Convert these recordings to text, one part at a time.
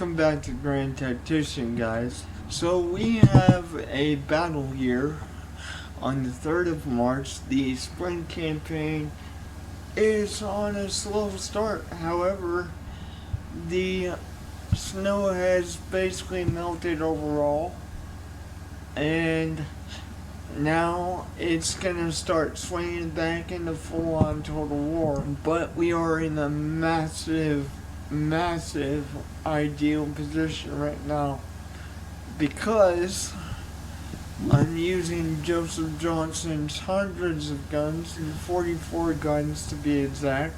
Welcome back to Grand Tactician, guys. So we have a battle here on the 3rd of March. The spring campaign is on a slow start. However, the snow has basically melted overall, and now it's gonna start swinging back into full-on total war. But we are in a massive ideal position right now because I'm using Joseph Johnson's hundreds of guns, 44 guns to be exact.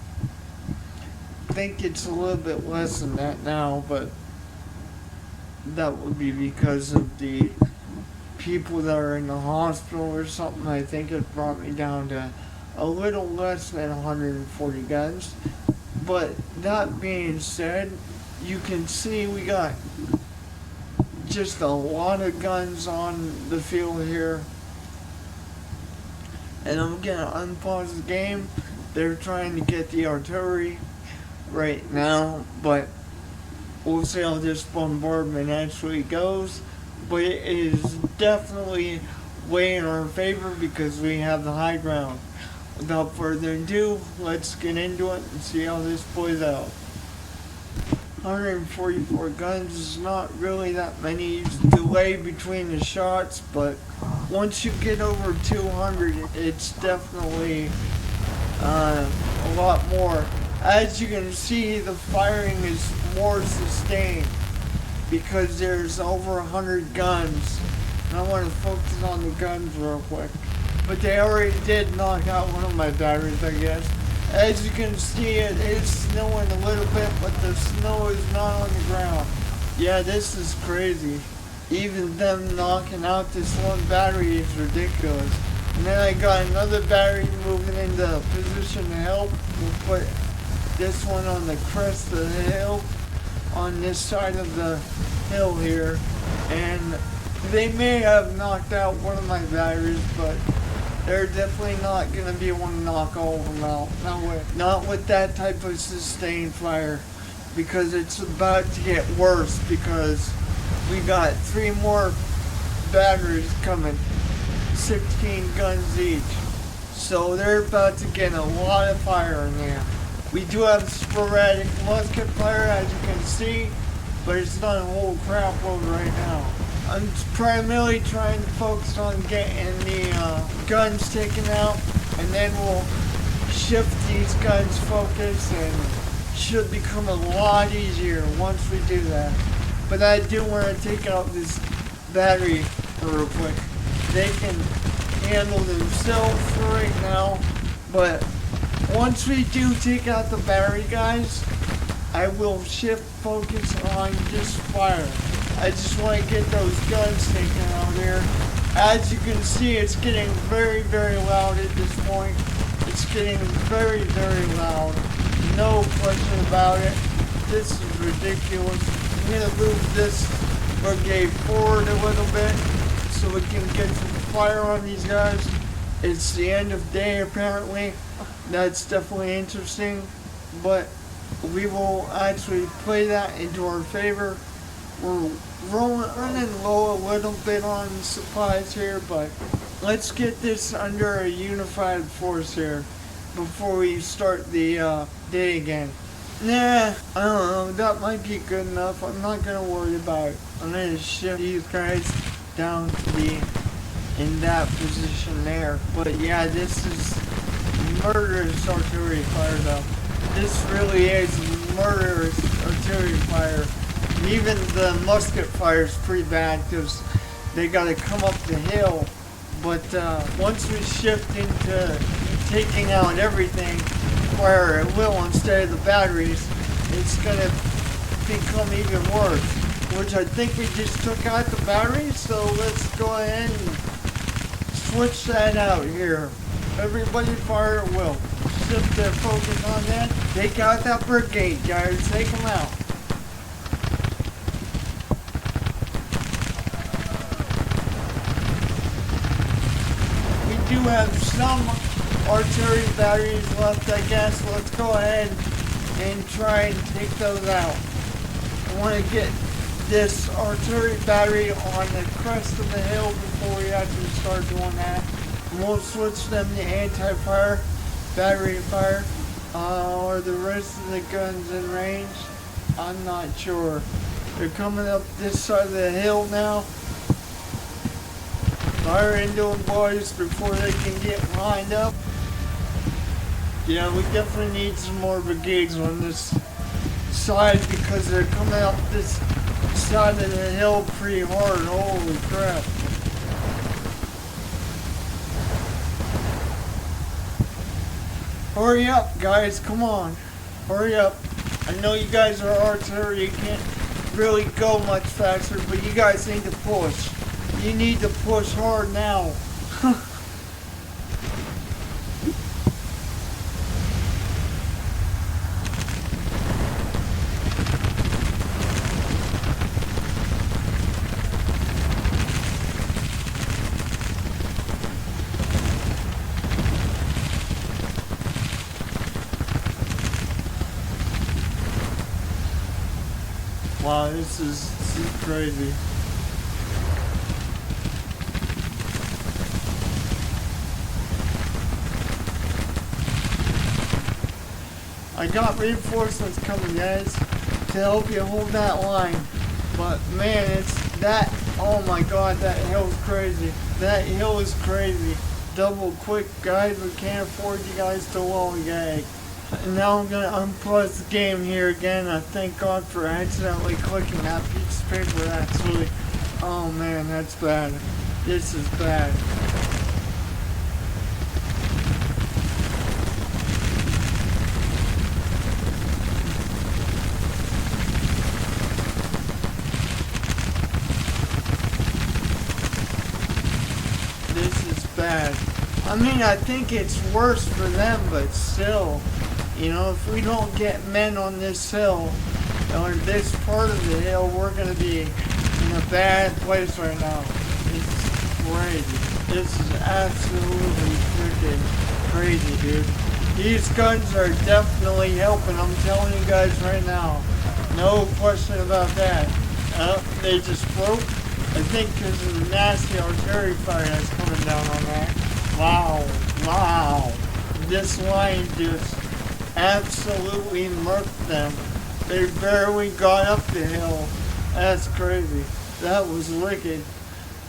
I think it's a little bit less than that now, but that would be because of the people that are in the hospital or something. I think it brought me down to a little less than 140 guns. But that being said, you can see we got just a lot of guns on the field here. And I'm gonna unpause the game. They're trying to get the artillery right now, but we'll see how this bombardment actually goes. But it is definitely way in our favor because we have the high ground. Without further ado, let's get into it and see how this plays out. 144 guns is not really that many delay between the shots, but once you get over 200, it's definitely a lot more. As you can see, the firing is more sustained because there's over 100 guns. And I want to focus on the guns real quick. But they already did knock out one of my batteries, I guess. As you can see, it is snowing a little bit, but the snow is not on the ground. Yeah, this is crazy. Even them knocking out this one battery is ridiculous. And then I got another battery moving into position to help. We'll put this one on the crest of the hill, on this side of the hill here. And they may have knocked out one of my batteries, but they're definitely not going to be able to knock all of them out. Not with that type of sustained fire, because it's about to get worse because we got 3 more batteries coming, 16 guns each. So they're about to get a lot of fire in there. We do have sporadic musket fire, as you can see, but it's not a whole crap load right now. I'm primarily trying to focus on getting the guns taken out, and then we'll shift these guns' focus, and should become a lot easier once we do that. But I do want to take out this battery real quick. They can handle themselves for right now, but once we do take out the battery, guys, I will shift focus on just fire. I just want to get those guns taken out here. As you can see, it's getting very loud at this point. It's getting very loud. No question about it. This is ridiculous. I'm going to move this brigade forward a little bit so we can get some fire on these guys. It's the end of day, apparently. That's definitely interesting, but we will actually play that into our favor. We're running low a little bit on supplies here, but let's get this under a unified force here before we start the day again. Nah, I don't know, that might be good enough. I'm not going to worry about it. I'm going to shift these guys down to be in that position there. But yeah, this is murderous artillery fire though. This really is murderous artillery fire. Even the musket fire is pretty bad because they got to come up the hill. But once we shift into taking out everything, fire at will instead of the batteries, it's going to become even worse. Which I think we just took out the batteries, so let's go ahead and switch that out here. Everybody fire at will. Shift their focus on that. Take out that brigade, guys. Take them out. We do have some artillery batteries left, I guess. Let's go ahead and try and take those out. want to get this artillery battery on the crest of the hill before we actually start doing that. And we'll switch them to anti-fire, battery fire, or the rest of the guns in range. I'm not sure. They're coming up this side of the hill now. Fire into them, boys, before they can get lined up. Yeah, we definitely need some more brigades on this side because they're coming up this side of the hill pretty hard. Holy crap. Hurry up, guys. Come on. Hurry up. I know you guys are artillery. You can't really go much faster, but you guys need to push. You need to push hard now. Wow, this is crazy. I got reinforcements coming, guys, to help you hold that line. But man, it's that, oh my god, that hill's crazy. That hill is crazy. Double quick, guys, we can't afford you guys to lollygag. And now I'm gonna unpause the game here again. I thank God for accidentally clicking that piece of paper. That's really, oh man, that's bad. This is bad. This is bad. I mean, I think it's worse for them, but still. You know, if we don't get men on this hill, or this part of the hill, we're going to be in a bad place right now. It's crazy. This is absolutely freaking crazy, dude. These guns are definitely helping, I'm telling you guys right now. No question about that. They just broke, I think because of the nasty artillery fire that's coming down on that. Wow, wow. This line just absolutely murked them. They barely got up the hill. That's crazy. That was wicked.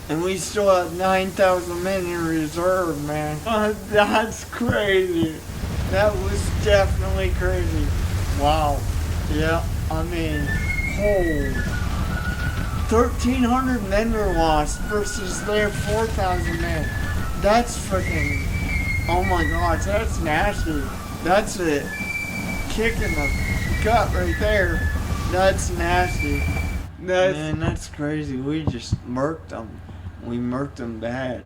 And we still have 9,000 men in reserve, man. That's crazy. That was definitely crazy. Wow. Yeah, I mean, holy. 1,300 men were lost versus their 4,000 men. That's freaking, oh my gosh, that's nasty. That's a kick in the gut right there. That's nasty. Man, that's crazy. We just murked them. We murked them bad.